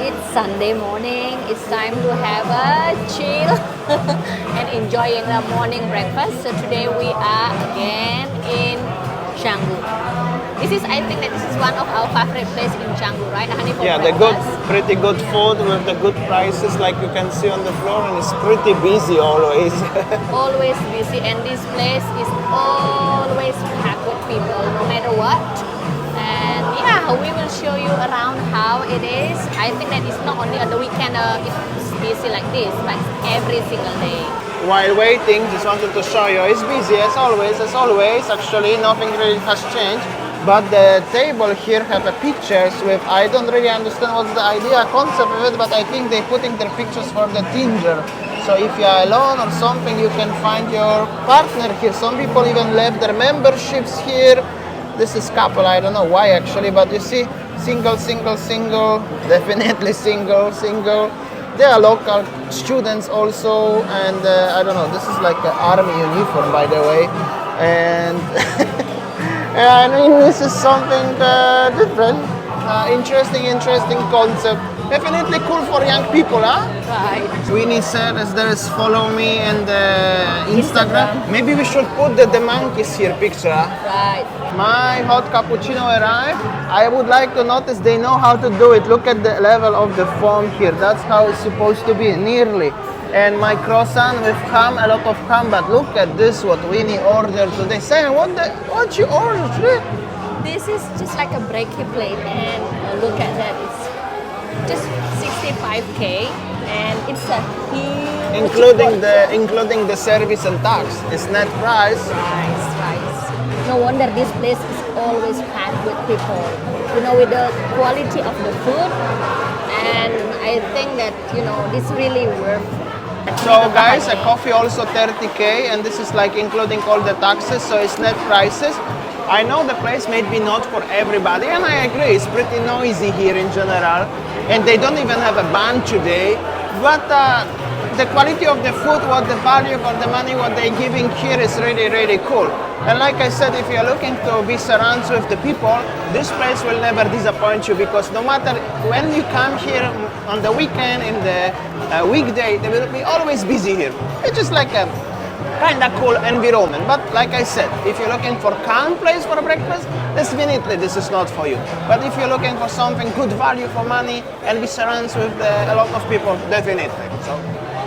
It's Sunday morning. It's time to have a chill and enjoying the morning breakfast. So today we are again in Canggu. I think that this is one of our favorite places in Canggu, right, honey? For Yeah, breakfast. pretty good food with the good prices, like you can see on the floor, and it's pretty busy always. Always busy, and this place is always packed with people, no matter what. And yeah, we will show you around how it is. I think that it's not only on the weekend it's busy like this, but every single day. While waiting, just wanted to show you, it's busy as always. Actually, nothing really has changed. But the table here have a pictures with, I don't really understand what's the idea, concept of it, but I think they putting their pictures for the Tinder. So if you are alone or something, you can find your partner here. Some people even left their memberships here. This is couple, I don't know why actually, but you see, single, definitely single. They are local students also, and I don't know, this is like an army uniform, by the way. And I mean, this is something different, interesting concept. Definitely cool for young people, huh? Right. Winnie said as there is follow me and Instagram. Maybe we should put the monkeys here picture, huh? Right. My hot cappuccino arrived. I would like to notice they know how to do it. Look at the level of the foam here. That's how it's supposed to be, nearly. And my croissant with ham, a lot of ham. But look at this, what Winnie ordered today. Sam, what you ordered? This is just like a breaky plate, and look at that. It's just 65K, and it's a huge including the service and tax. It's net price. Rice. No wonder this place is always packed with people. You know, with the quality of the food, and I think that this really worth. So guys, a coffee also 30K, and this is like including all the taxes, so it's net prices. I know the place may be not for everybody, and I agree, it's pretty noisy here in general, and they don't even have a band today, but the quality of the food, what the value for the money, what they're giving here is really cool. And like I said, if you're looking to be surrounded with the people, this place will never disappoint you, because no matter when you come here on the weekend, in the weekday, they will be always busy here. It's just like a kind of cool environment. But like I said, if you're looking for calm place for breakfast, definitely this is not for you. But if you're looking for something good value for money and be surrounded with a lot of people, definitely. So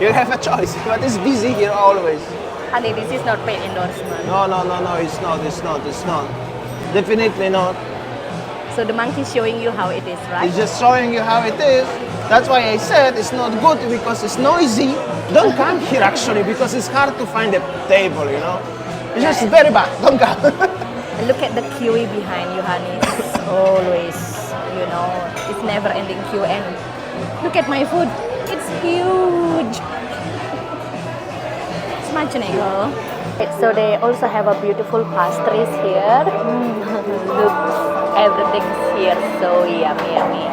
you have a choice, but it's busy here always. Honey, this is not paid endorsement. No, it's not. Definitely not. So the monkey is showing you how it is, right? It's just showing you how it is. That's why I said it's not good, because it's noisy. Don't come here actually, because it's hard to find a table, It's just very bad. Don't come. And look at the kiwi behind you, honey. It's always, it's never ending queue. And look at my food. It's huge. Imaginable. So they also have a beautiful pastries here. Look, everything's here so yummy.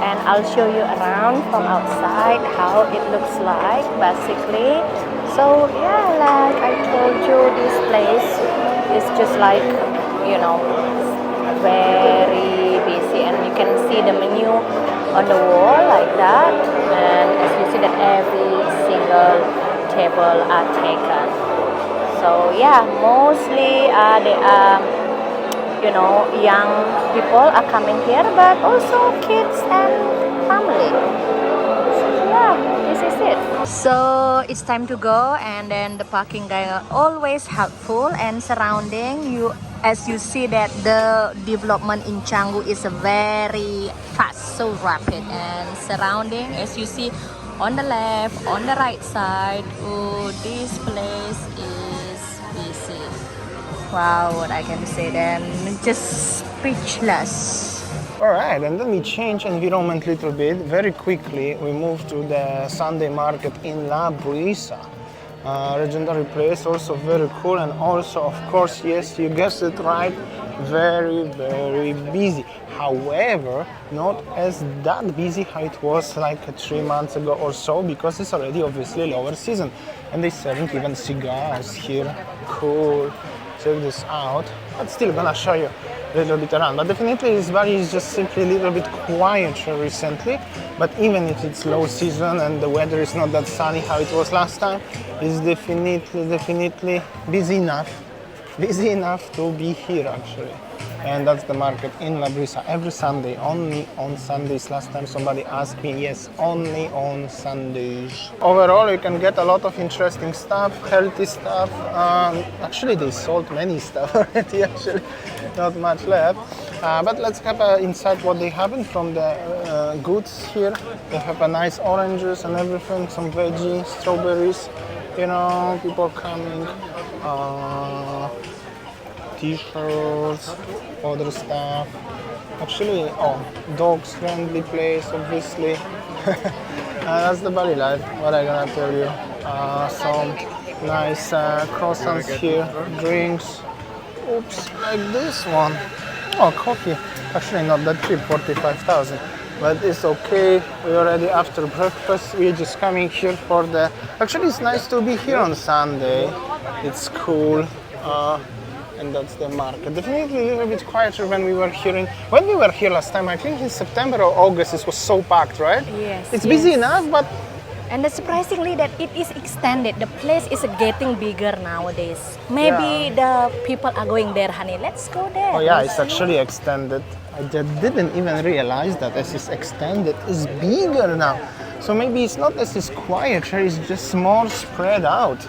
And I'll show you around from outside how it looks like basically. So yeah, like I told you, this place is just like, very busy, and you can see the menu on the wall like that. And as you see that every single table are taken. So yeah, mostly they are young people are coming here, but also kids and family. So yeah, this is it. So it's time to go, and then the parking guy are always helpful and surrounding you. As you see that the development in Canggu is very fast, so rapid, and surrounding, as you see on the left, on the right side, this place is busy. Wow, what I can say then, just speechless. Alright, and then we change environment a little bit. Very quickly, we move to the Sunday market in La Bruisa. Legendary place, also very cool, and also, of course, yes, you guessed it right, very busy. However, not as that busy how it was like 3 months ago or so, because it's already obviously lower season. And they're selling even cigars here. Cool. Check this out. But still gonna show you a little bit around. But definitely this Bali is just simply a little bit quieter recently. But even if it's low season and the weather is not that sunny how it was last time, it's definitely busy enough to be here actually. And that's the market in La Brisa every Sunday, only on Sundays. Last time somebody asked me, yes, only on Sundays. Overall, you can get a lot of interesting stuff, healthy stuff. Actually, they sold many stuff already, actually, not much left. But let's have an insight what they have from the goods here. They have a nice oranges and everything, some veggies, strawberries, you know, people coming. T-shirts, other stuff. Actually, dogs friendly place, obviously. That's the Bali life, what I gonna tell you. Some nice croissants here, drinks. Oops, like this one. Oh, coffee. Actually not that cheap, 45,000. But it's okay, we're already after breakfast. We're just coming here for the... Actually, it's nice to be here on Sunday. It's cool. And that's the market. Definitely a little bit quieter when we were here. When we were here last time, I think in September or August, it was so packed, right? Yes. It's busy enough, but... And surprisingly that it is extended. The place is getting bigger nowadays. Maybe the people are going there, honey. Let's go there. Oh yeah, it's actually extended. I didn't even realize that as it's extended, it's bigger now. So maybe it's not as it's quieter, it's just more spread out,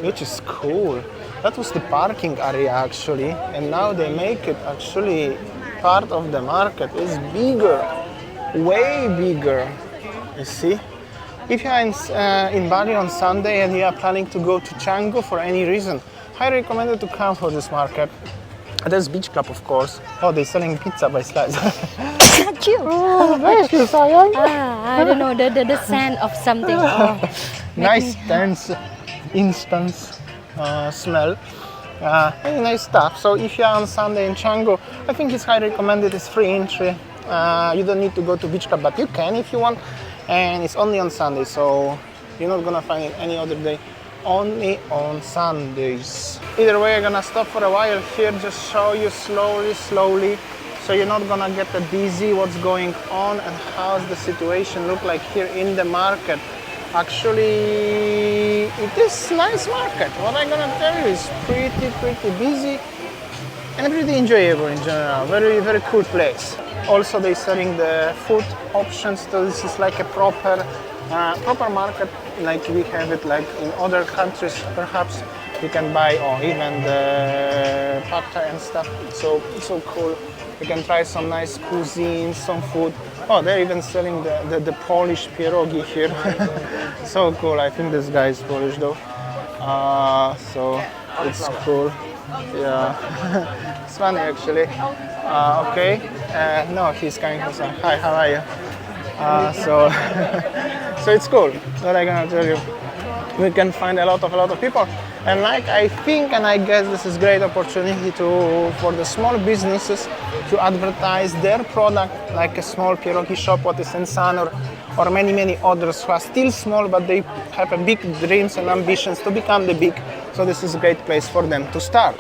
which is cool. That was the parking area actually, and now they make it actually part of the market. It's bigger, way bigger. You see? If you are in Bali on Sunday and you are planning to go to Canggu for any reason, I recommend you to come for this market. There's Beach Club, of course. Oh, they're selling pizza by slice. Not you. Oh, thank you, sayang. I don't know, the scent of something. Oh, nice, tense, instance. Smell. Any nice stuff. So if you are on Sunday in Canggu, I think it's highly recommended. It's free entry. You don't need to go to Beach Club, but you can if you want. And it's only on Sunday, so you're not gonna find it any other day. Only on Sundays. Either way, I'm gonna stop for a while here, just show you slowly, so you're not gonna get dizzy what's going on and how's the situation look like here in the market. Actually, it is nice market. What I'm gonna tell you is pretty busy and pretty enjoyable in general. Very cool place. Also, they're selling the food options. So this is like a proper market, like we have it like in other countries. Perhaps you can buy or even the pad thai and stuff. So it's so cool. You can try some nice cuisine, some food. Oh, they're even selling the Polish pierogi here. So cool. I think this guy is Polish though. So it's cool. Yeah, it's funny actually. Okay. No, he's coming from some. Hi, how are you? So it's cool. What I'm gonna tell you, we can find a lot of people, and like I think and I guess this is great opportunity for the small businesses to advertise their product, like a small pierogi shop, what is in San, or many others who are still small but they have a big dreams and ambitions to become the big. So this is a great place for them to start.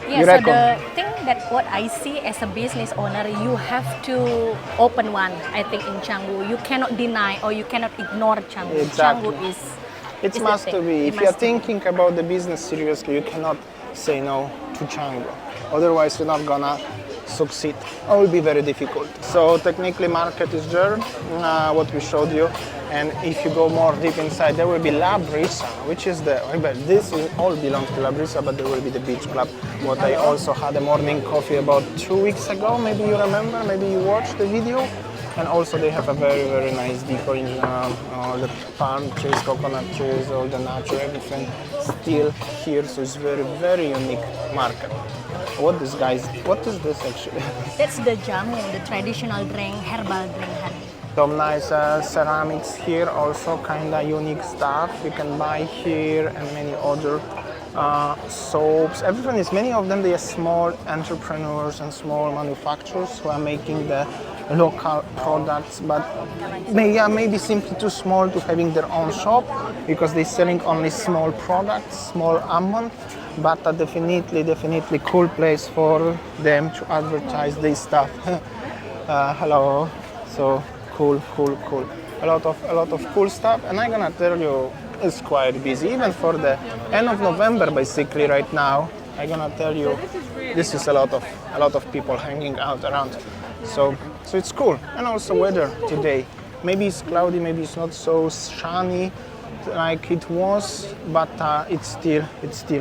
Yeah, so the thing that what I see as a business owner, you have to open one, I think, in Canggu. You cannot deny or you cannot ignore Canggu. Exactly. Canggu is... It must be. If you're thinking about the business seriously, you cannot say no to Canggu. Otherwise, you're not gonna succeed. It will be very difficult. So technically, market is there, what we showed you. And if you go more deep inside, there will be La Brisa, which is the... This all belongs to La Brisa, but there will be the beach club. What I also had a morning coffee about 2 weeks ago. Maybe you remember, maybe you watched the video. And also they have a very nice decor in all the palm trees, coconut trees, all the nature, everything still here. So it's very unique market. What is this actually? That's the jamu, the traditional drink, herbal drink, honey. Some nice ceramics here, also kinda unique stuff you can buy here, and many other soaps, everything is, many of them, they are small entrepreneurs and small manufacturers who are making the local products, but maybe simply too small to having their own shop because they're selling only small products, small amount, but definitely cool place for them to advertise this stuff. Hello, so cool. A lot of cool stuff, and I'm gonna tell you, it's quite busy even for the end of November. Basically, right now, I'm gonna tell you, this is a lot of people hanging out around. So it's cool, and also weather today. Maybe it's cloudy, maybe it's not so sunny like it was, but it's still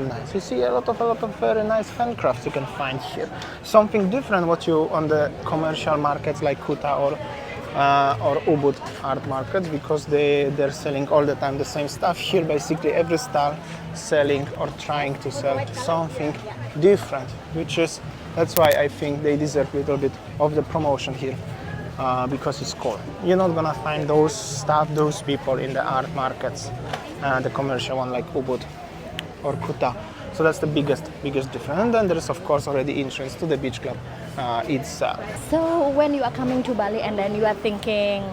nice. You see a lot of very nice handcrafts you can find here. Something different what you on the commercial markets like Kuta or Ubud art markets, because they're selling all the time the same stuff. Here basically every stall selling or trying to sell something different, that's why I think they deserve a little bit of the promotion here. Because it's cool. You're not gonna find those people in the art markets, the commercial one like Ubud or Kuta. So that's the biggest difference. And then there's of course already entrance to the beach club itself. So when you are coming to Bali and then you are thinking,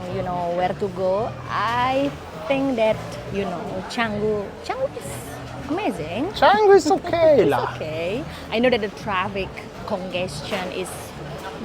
where to go, I think that, Canggu is amazing. Canggu is okay It's lah. okay. I know that the traffic congestion is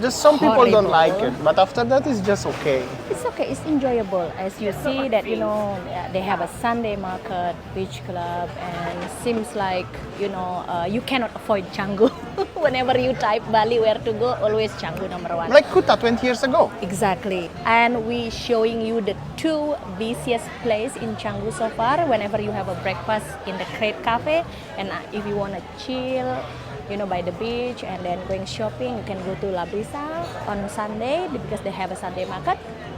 Just some people don't horrible. like it, but after that it's just okay. It's okay, it's enjoyable. As you see that, they have a Sunday market, beach club, and seems like, you cannot avoid Canggu. Whenever you type Bali where to go, always Canggu number one. Like Kuta 20 years ago. Exactly. And we showing you the two busiest place in Canggu so far. Whenever you have a breakfast in the Crate Cafe, and if you want to chill, by the beach and then going shopping, you can go to La Brisa on Sunday because they have a Sunday market.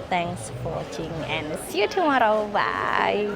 Thanks for watching and see you tomorrow. Bye.